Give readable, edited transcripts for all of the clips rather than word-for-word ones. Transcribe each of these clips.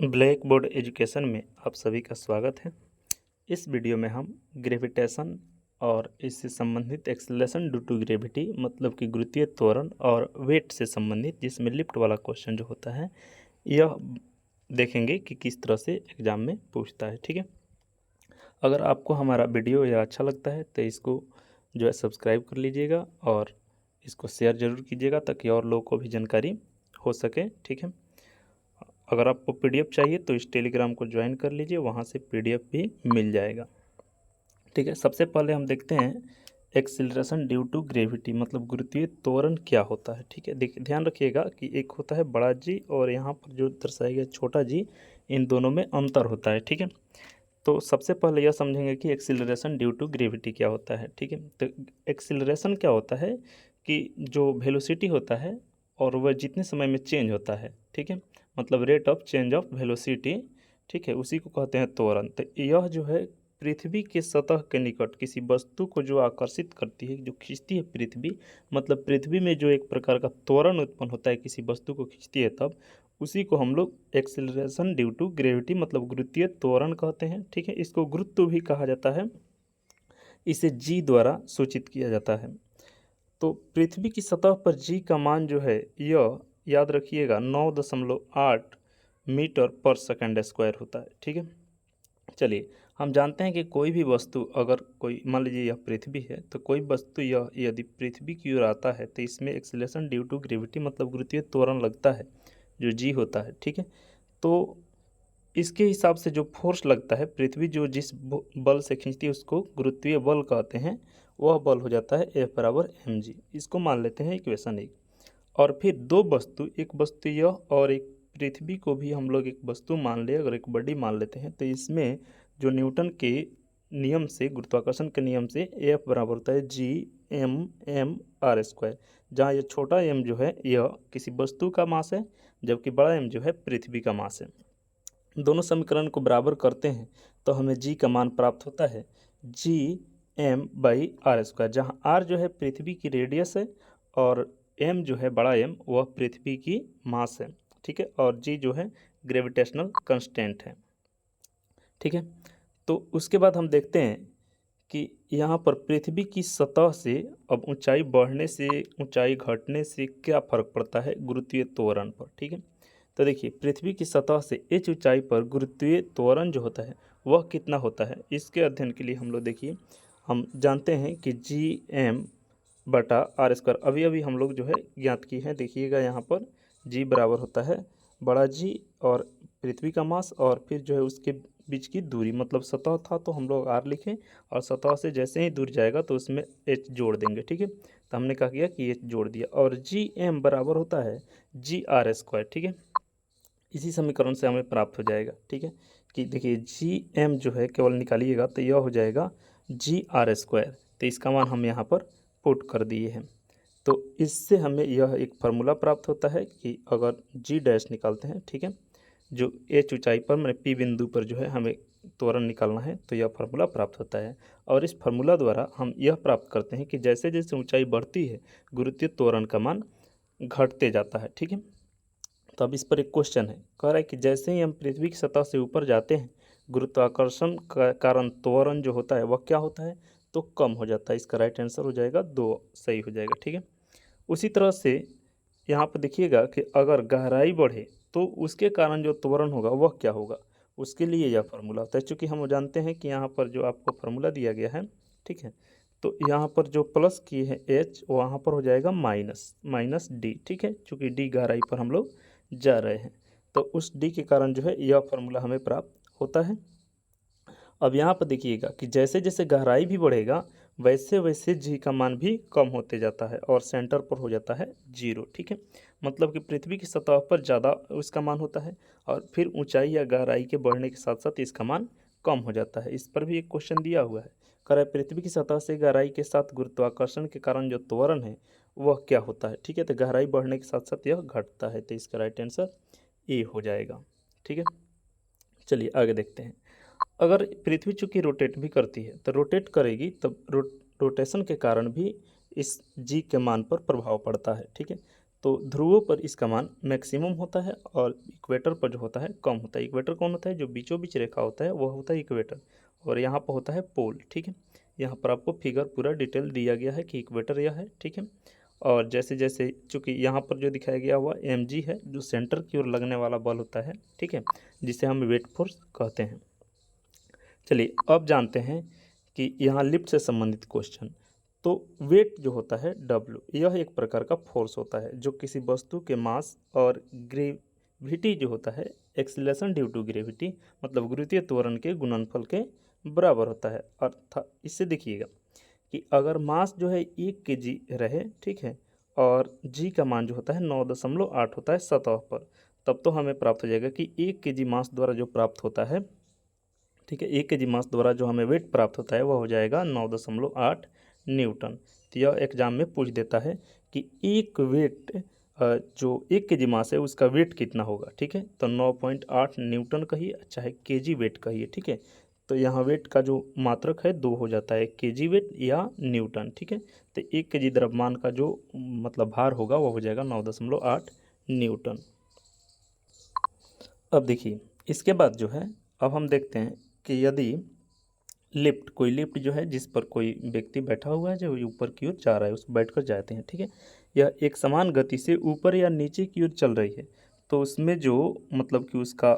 Black board education में आप सभी का स्वागत है। इस वीडियो में हम ग्रेविटेशन और इससे संबंधित एक्सेलरेशन ड्यू टू ग्रेविटी मतलब कि गुरुत्वीय त्वरण और वेट से संबंधित जिसमें लिफ्ट वाला क्वेश्चन जो होता है यह देखेंगे कि किस तरह से एग्ज़ाम में पूछता है। ठीक है, अगर आपको हमारा वीडियो यह अच्छा लगता है तो इसको जो है सब्सक्राइब कर लीजिएगा और इसको शेयर ज़रूर कीजिएगा ताकि और लोगों को भी जानकारी हो सके। ठीक है, अगर आपको पीडीएफ चाहिए तो इस टेलीग्राम को ज्वाइन कर लीजिए, वहाँ से पीडीएफ भी मिल जाएगा। ठीक है, सबसे पहले हम देखते हैं एक्सिलरेशन ड्यू टू ग्रेविटी मतलब गुरुत्वीय त्वरण क्या होता है। ठीक है, देखिए ध्यान रखिएगा कि एक होता है बड़ा जी और यहाँ पर जो दर्शाया गया छोटा जी, इन दोनों में अंतर होता है। ठीक है, तो सबसे पहले यह समझेंगे कि एक्सिलरेशन ड्यू टू ग्रेविटी क्या होता है। ठीक है, तो एक्सिलरेशन क्या होता है कि जो वेलोसिटी होता है और वह जितने समय में चेंज होता है, ठीक है, मतलब rate of change of velocity, ठीक है, उसी को कहते हैं त्वरण। तो यह जो है पृथ्वी के सतह के निकट किसी वस्तु को जो आकर्षित करती है, जो खींचती है पृथ्वी, मतलब पृथ्वी में जो एक प्रकार का त्वरण उत्पन्न होता है किसी वस्तु को खींचती है, तब उसी को हम लोग एक्सिलरेशन ड्यू टू ग्रेविटी मतलब गुरुत्वीय त्वरण कहते हैं। ठीक है, इसको गुरुत्व भी कहा जाता है, इसे जी द्वारा सूचित किया जाता है। तो पृथ्वी की सतह पर जी का मान जो है यह याद रखिएगा 9.8 मीटर पर सेकंड स्क्वायर होता है। ठीक है, चलिए हम जानते हैं कि कोई भी वस्तु अगर कोई मान लीजिए यह पृथ्वी है तो कोई वस्तु यह यदि पृथ्वी की ओर आता है तो इसमें एक्सीलरेशन ड्यू टू ग्रेविटी मतलब गुरुत्वीय त्वरण लगता है जो जी होता है। ठीक है, तो इसके हिसाब से जो फोर्स लगता है पृथ्वी जो जिस बल से खींचती है उसको गुरुत्वीय बल कहते हैं, वह बल हो जाता है F बराबर mg। इसको मान लेते हैं इक्वेशन 1। और फिर दो वस्तु, एक वस्तु यह और एक पृथ्वी को भी हम लोग एक वस्तु मान ले, अगर एक बॉडी मान लेते हैं तो इसमें जो न्यूटन के नियम से, गुरुत्वाकर्षण के नियम से F बराबर होता है G m r², जहाँ यह छोटा m जो है यह किसी वस्तु का मास है जबकि बड़ा m जो है पृथ्वी का मास है। दोनों समीकरण को बराबर करते हैं तो हमें जी का मान प्राप्त होता है Gm/r², जहाँ r जो है पृथ्वी की रेडियस है और m जो है बड़ा m वह पृथ्वी की मास है। ठीक है, और g जो है ग्रेविटेशनल कांस्टेंट है। ठीक है, तो उसके बाद हम देखते हैं कि यहाँ पर पृथ्वी की सतह से अब ऊंचाई बढ़ने से ऊंचाई घटने से क्या फ़र्क पड़ता है गुरुत्वीय त्वरण पर। ठीक है, तो देखिए पृथ्वी की सतह से h ऊंचाई पर गुरुत्वीय त्वरण जो होता है वह कितना होता है, इसके अध्ययन के लिए हम लोग देखिए हम जानते हैं कि Gm/r², अभी अभी हम लोग जो है ज्ञात की है। देखिएगा यहाँ पर g बराबर होता है बड़ा जी और पृथ्वी का मास और फिर जो है उसके बीच की दूरी, मतलब सतह था तो हम लोग r लिखें और सतह से जैसे ही दूर जाएगा तो उसमें h जोड़ देंगे। ठीक है, तो हमने कहा किया कि h जोड़ दिया और Gm बराबर होता है Gr²। ठीक है, इसी समीकरण से हमें प्राप्त हो जाएगा। ठीक है, कि देखिए Gm जो है केवल निकालिएगा तो यह हो जाएगा Gr², तो इसका मान हम यहाँ पर पुट कर दिए हैं। तो इससे हमें यह एक फार्मूला प्राप्त होता है कि अगर G डैश निकालते हैं, ठीक है, जो h ऊंचाई पर मैंने P बिंदु पर जो है हमें त्वरण निकालना है तो यह फार्मूला प्राप्त होता है। और इस फार्मूला द्वारा हम यह प्राप्त करते हैं कि जैसे जैसे ऊंचाई बढ़ती है गुरुत्वीय त्वरण का मान घटते जाता है। ठीक है, तो अब इस पर एक क्वेश्चन है, कह रहा है कि जैसे ही हम पृथ्वी की सतह से ऊपर जाते हैं गुरुत्वाकर्षण का कारण त्वरण जो होता है वह क्या होता है, तो कम हो जाता है। इसका राइट आंसर हो जाएगा 2, सही हो जाएगा। ठीक है, उसी तरह से यहाँ पर देखिएगा कि अगर गहराई बढ़े तो उसके कारण जो त्वरण होगा वह क्या होगा, उसके लिए यह फार्मूला होता है। चूँकि हम जानते हैं कि यहाँ पर जो आपको फार्मूला दिया गया है, ठीक है, तो यहाँ पर जो प्लस की है h वहाँ पर हो जाएगा माइनस डी। ठीक है, चूँकि डी गहराई पर हम लोग जा रहे हैं तो उस डी के कारण जो है यह फार्मूला हमें प्राप्त होता है। अब यहाँ पर देखिएगा कि जैसे जैसे गहराई भी बढ़ेगा वैसे वैसे जी का मान भी कम होते जाता है और सेंटर पर हो जाता है 0। ठीक है, मतलब कि पृथ्वी की सतह पर ज़्यादा उसका मान होता है और फिर ऊंचाई या गहराई के बढ़ने के साथ साथ इसका मान कम हो जाता है। इस पर भी एक क्वेश्चन दिया हुआ है, कह रहा है पृथ्वी की सतह से गहराई के साथ गुरुत्वाकर्षण के कारण जो त्वरण है वह क्या होता है। ठीक है, तो गहराई बढ़ने के साथ साथ यह घटता है, तो इसका राइट आंसर ए हो जाएगा। ठीक है, चलिए आगे देखते हैं। अगर पृथ्वी चूँकि रोटेट भी करती है तो रोटेट करेगी तब रोटेशन के कारण भी इस जी के मान पर प्रभाव पड़ता है। ठीक है, तो ध्रुवों पर इसका मान मैक्सिमम होता है और इक्वेटर पर जो होता है कम होता है। इक्वेटर कौन होता है? जो बीचों बीच रेखा होता है वह होता है इक्वेटर, और यहाँ पर होता है पोल। ठीक है, यहाँ पर आपको फिगर पूरा डिटेल दिया गया है कि इक्वेटर यह है। ठीक है, और जैसे जैसे चूँकि यहाँ पर जो दिखाया गया हुआ mg है, जो सेंटर की ओर लगने वाला बल होता है। ठीक है, जिसे हम वेट फोर्स कहते हैं। चलिए अब जानते हैं कि यहाँ लिफ्ट से संबंधित क्वेश्चन। तो वेट जो होता है W, यह एक प्रकार का फोर्स होता है जो किसी वस्तु के मास और ग्रेविटी जो होता है एक्सीलरेशन ड्यू टू ग्रेविटी, मतलब गुरुत्वीय त्वरण के गुणनफल के बराबर होता है। अर्थात इससे देखिएगा कि अगर मास जो है 1 kg रहे, ठीक है, और g का मान जो होता है 9.8 होता है सतह पर, तब तो हमें प्राप्त हो जाएगा कि 1 kg मास द्वारा जो प्राप्त होता है, ठीक है, 1 kg मास द्वारा जो हमें वेट प्राप्त होता है वह हो जाएगा 9.8 न्यूटन। तो यह एग्जाम में पूछ देता है कि एक वेट जो 1 kg मास है उसका वेट कितना होगा। ठीक है, तो 9.8 न्यूटन कहिए चाहे kg वेट कहिए। ठीक है, तो यहाँ वेट का जो मात्रक है 2 हो जाता है, kg वेट या न्यूटन। ठीक है, तो 1 kg द्रव्यमान का जो मतलब भार होगा वह हो जाएगा 9.8 न्यूटन। अब देखिए इसके बाद जो है अब हम देखते हैं कि यदि कोई लिफ्ट जो है जिस पर कोई व्यक्ति बैठा हुआ है जो ऊपर की ओर जा रहा है, उस बैठ कर जाते हैं। ठीक है, यह एक समान गति से ऊपर या नीचे की ओर चल रही है, तो उसमें जो मतलब कि उसका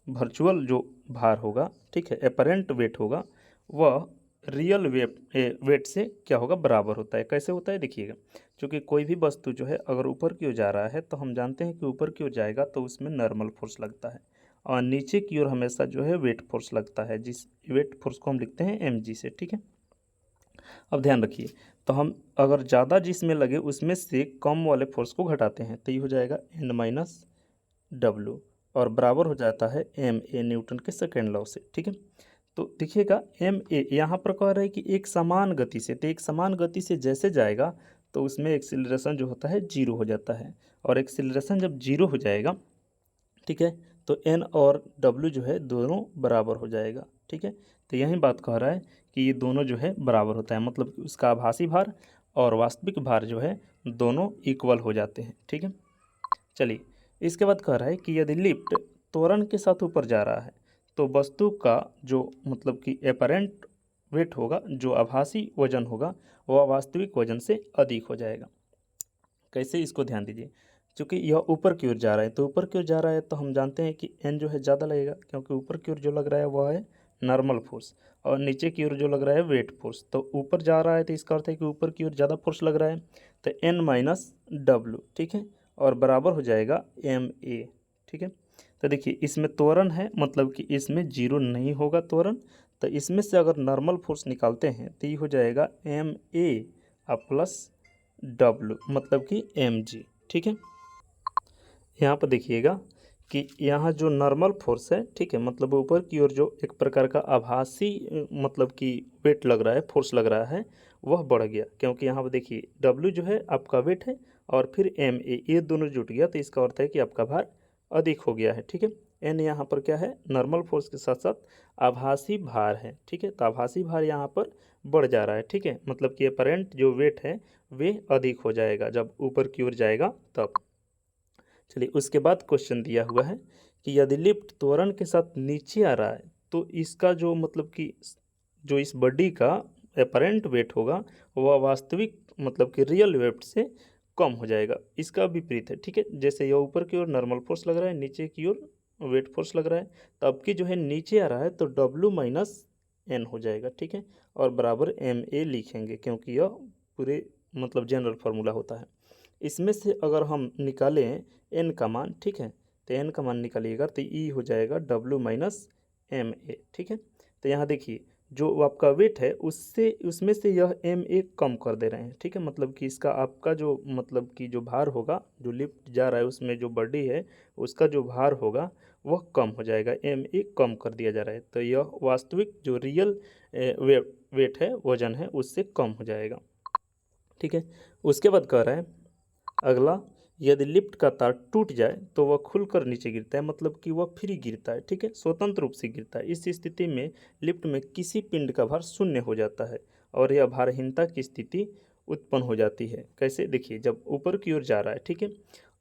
वर्चुअल जो भार होगा, ठीक है, एपरेंट वेट होगा, वह रियल वेट से क्या होगा? बराबर होता है। कैसे होता है देखिएगा, क्योंकि कोई भी वस्तु जो है अगर ऊपर की ओर जा रहा है तो हम जानते हैं कि ऊपर की ओर जाएगा तो उसमें नॉर्मल फोर्स लगता है, और नीचे की ओर हमेशा जो है वेट फोर्स लगता है, जिस वेट फोर्स को हम लिखते हैं mg से। ठीक है, अब ध्यान रखिए, तो हम अगर ज़्यादा जिसमें लगे उसमें से कम वाले फोर्स को घटाते हैं तो ये हो जाएगा n-w, और बराबर हो जाता है ma न्यूटन के सेकेंड लॉ से। ठीक है, तो देखिएगा ma यहाँ पर कह रहे हैं कि एक समान गति से, तो एक समान गति से जैसे जाएगा तो उसमें एक्सीलरेशन जो होता है 0 हो जाता है, और एक्सीलरेशन जब 0 हो जाएगा, ठीक है, तो n और w जो है दोनों बराबर हो जाएगा। ठीक है, तो यही बात कह रहा है कि ये दोनों जो है बराबर होता है, मतलब कि उसका आभासी भार और वास्तविक भार जो है दोनों इक्वल हो जाते हैं। ठीक है, चलिए इसके बाद कह रहा है कि यदि लिफ्ट त्वरण के साथ ऊपर जा रहा है तो वस्तु का जो मतलब कि एपरेंट वेट होगा, जो आभासी वजन होगा, वह वास्तविक वजन से अधिक हो जाएगा। कैसे? इसको ध्यान दीजिए, क्योंकि यह ऊपर की ओर जा रहा है, तो ऊपर की ओर जा रहा है तो हम जानते हैं कि n जो है ज़्यादा लगेगा, क्योंकि ऊपर की ओर जो लग रहा है वह है नॉर्मल फोर्स, और नीचे की ओर जो लग रहा है वेट फोर्स। तो ऊपर जा रहा है तो इसका अर्थ है कि ऊपर की ओर ज़्यादा फोर्स लग रहा है, तो n-w, ठीक है, और बराबर हो जाएगा ma। ठीक है, तो देखिए इसमें त्वरण है, मतलब कि इसमें जीरो नहीं होगा त्वरण, तो इसमें से अगर नॉर्मल फोर्स निकालते हैं तो ये हो जाएगा ma प्लस W, मतलब कि mg। ठीक है, यहाँ पर देखिएगा कि यहाँ जो नॉर्मल फोर्स है, ठीक है, मतलब ऊपर की ओर जो एक प्रकार का आभासी मतलब कि वेट लग रहा है, फोर्स लग रहा है, वह बढ़ गया, क्योंकि यहाँ पर देखिए W जो है आपका वेट है और फिर ma, ये दोनों जुट गया, तो इसका अर्थ है कि आपका भार अधिक हो गया है। ठीक है, n यहाँ पर क्या है? नॉर्मल फोर्स के साथ साथ आभासी भार है। ठीक है, तो आभासी भार यहाँ पर बढ़ जा रहा है। ठीक है, मतलब कि अपरेंट जो वेट है वे अधिक हो जाएगा जब ऊपर की ओर जाएगा तब। चलिए उसके बाद क्वेश्चन दिया हुआ है कि यदि लिफ्ट त्वरण के साथ नीचे आ रहा है तो इसका जो मतलब कि जो इस बॉडी का अपरेंट वेट होगा वह वास्तविक मतलब कि रियल वेट से कम हो जाएगा। इसका विपरीत है। ठीक है, जैसे यह ऊपर की ओर नॉर्मल फोर्स लग रहा है, नीचे की ओर वेट फोर्स लग रहा है, तो अब की जो है नीचे आ रहा है तो W माइनस n हो जाएगा। ठीक है, और बराबर ma लिखेंगे, क्योंकि यह पूरे मतलब जनरल फार्मूला होता है। इसमें से अगर हम निकालें n का मान, ठीक है, तो n का मान निकालिएगा तो e हो जाएगा W माइनस ma। ठीक है, तो यहाँ देखिए जो आपका वेट है उससे उसमें से यह ma कम कर दे रहे हैं। ठीक है, मतलब कि इसका आपका जो मतलब कि जो भार होगा, जो लिफ्ट जा रहा है उसमें जो बॉडी है उसका जो भार होगा वह कम हो जाएगा, ma कम कर दिया जा रहा है, तो यह वास्तविक जो रियल वेट है, वजन है, उससे कम हो जाएगा। ठीक है, उसके बाद कह रहा है अगला, यदि लिफ्ट का तार टूट जाए तो वह खुलकर नीचे गिरता है, मतलब कि वह फ्री गिरता है। ठीक है, स्वतंत्र रूप से गिरता है। इस स्थिति में लिफ्ट में किसी पिंड का भार शून्य हो जाता है और यह भारहीनता की स्थिति उत्पन्न हो जाती है। कैसे, देखिए जब ऊपर की ओर जा रहा है, ठीक है,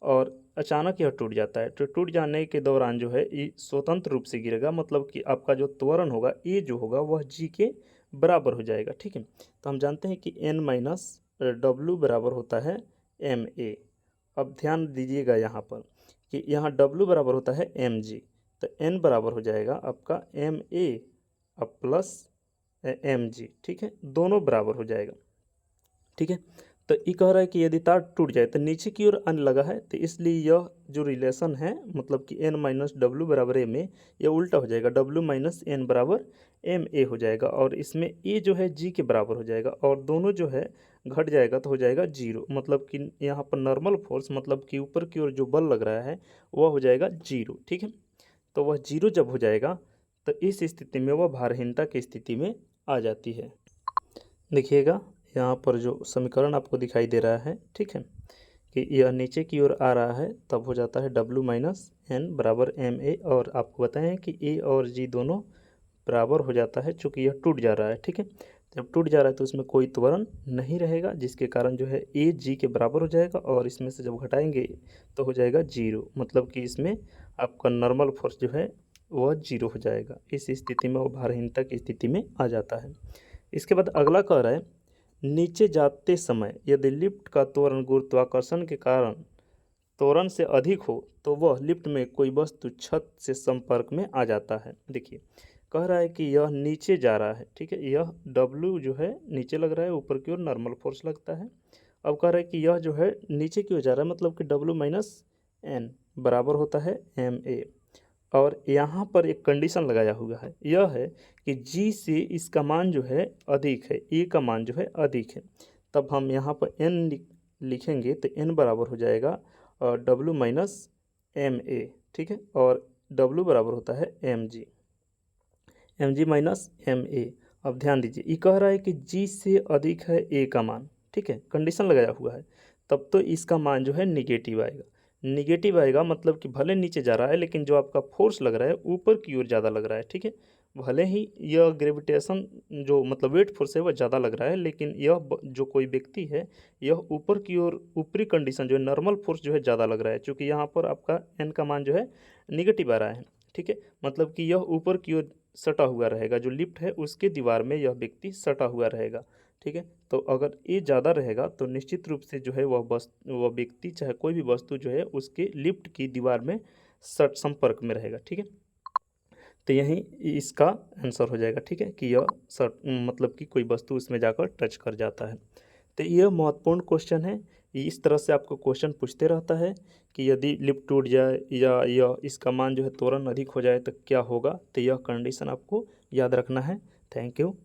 और अचानक यह टूट जाता है, तो टूट जाने के दौरान जो है ये स्वतंत्र रूप से गिरेगा, मतलब कि आपका जो त्वरण होगा ये जो होगा वह जी के बराबर हो जाएगा, ठीक है। तो हम जानते हैं कि एन माइनस डब्लू बराबर होता है एम ए। अब ध्यान दीजिएगा यहाँ पर कि यहाँ डब्लू बराबर होता है एम जी, तो एन बराबर हो जाएगा आपका एम ए अब प्लस एम जी, ठीक है, दोनों बराबर हो जाएगा, ठीक है। तो ये कह रहा है कि यदि तार टूट जाए तो नीचे की ओर अन लगा है, तो इसलिए यह जो रिलेशन है मतलब कि एन माइनस डब्ल्यू बराबर एम ए, यह उल्टा हो जाएगा, डब्ल्यू माइनस एन बराबर एम ए हो जाएगा, और इसमें ए जो है जी के बराबर हो जाएगा, और दोनों जो है घट जाएगा तो हो जाएगा जीरो, मतलब कि यहाँ पर नॉर्मल फोर्स मतलब कि ऊपर की ओर जो बल लग रहा है वह हो जाएगा जीरो, ठीक है। तो वह जीरो जब हो जाएगा तो इस स्थिति में वह भारहीनता की स्थिति में आ जाती है। देखिएगा यहाँ पर जो समीकरण आपको दिखाई दे रहा है, ठीक है, कि यह नीचे की ओर आ रहा है, तब हो जाता है डब्ल्यू माइनस एन बराबर एम ए, और आपको बताएं कि ए और जी दोनों बराबर हो जाता है चूँकि यह टूट जा रहा है, ठीक है। जब टूट जा रहा है तो उसमें कोई त्वरण नहीं रहेगा, जिसके कारण जो है ए जी के बराबर हो जाएगा, और इसमें से जब घटाएंगे तो हो जाएगा जीरो, मतलब कि इसमें आपका नॉर्मल फोर्स जो है वह जीरो हो जाएगा। इस स्थिति में वो भारहीनता की स्थिति में आ जाता है। इसके बाद अगला कह रहा है, नीचे जाते समय यदि लिफ्ट का त्वरण गुरुत्वाकर्षण के कारण त्वरण से अधिक हो तो वह लिफ्ट में कोई वस्तु छत से संपर्क में आ जाता है। देखिए कह रहा है कि यह नीचे जा रहा है, ठीक है, यह W जो है नीचे लग रहा है, ऊपर की ओर नॉर्मल फोर्स लगता है। अब कह रहा है कि यह जो है नीचे की ओर जा रहा है, मतलब कि W माइनस एन बराबर होता है एम ए, और यहाँ पर एक कंडीशन लगाया हुआ है, यह है कि जी से इसका मान जो है अधिक है, ए का मान जो है अधिक है, तब हम यहाँ पर एन लिखेंगे तो एन बराबर हो जाएगा डब्ल्यू माइनस एम ए, ठीक है, और डब्ल्यू बराबर होता है m g minus m a. अब ध्यान दीजिए ये कह रहा है कि जी से अधिक है ए का मान, ठीक है, कंडीशन लगाया हुआ है, तब तो इसका मान जो है निगेटिव आएगा। निगेटिव आएगा मतलब कि भले नीचे जा रहा है लेकिन जो आपका फोर्स लग रहा है ऊपर की ओर ज़्यादा लग रहा है, ठीक है। भले ही यह ग्रेविटेशन जो मतलब वेट फोर्स है वह ज़्यादा लग रहा है, लेकिन यह जो कोई व्यक्ति है यह ऊपर की ओर ऊपरी कंडीशन जो है नॉर्मल फोर्स जो है ज़्यादा लग रहा है, क्योंकि यहाँ पर आपका एन का मान जो है निगेटिव आ रहा है, ठीक है, मतलब कि यह ऊपर की ओर सटा हुआ रहेगा, जो लिफ्ट है उसके दीवार में यह व्यक्ति सटा हुआ रहेगा, ठीक है। तो अगर ये ज़्यादा रहेगा तो निश्चित रूप से जो है वह व्यक्ति चाहे कोई भी वस्तु जो है उसके लिफ्ट की दीवार में सट संपर्क में रहेगा, ठीक है। तो यही इसका आंसर हो जाएगा, ठीक है, कि यह सट मतलब कि कोई वस्तु उसमें जाकर टच कर जाता है। तो यह महत्वपूर्ण क्वेश्चन है, इस तरह से आपको क्वेश्चन पूछते रहता है कि यदि लिफ्ट टूट जाए या यह इसका मान जो है त्वरण अधिक हो जाए तो क्या होगा, तो यह कंडीशन आपको याद रखना है। Thank you.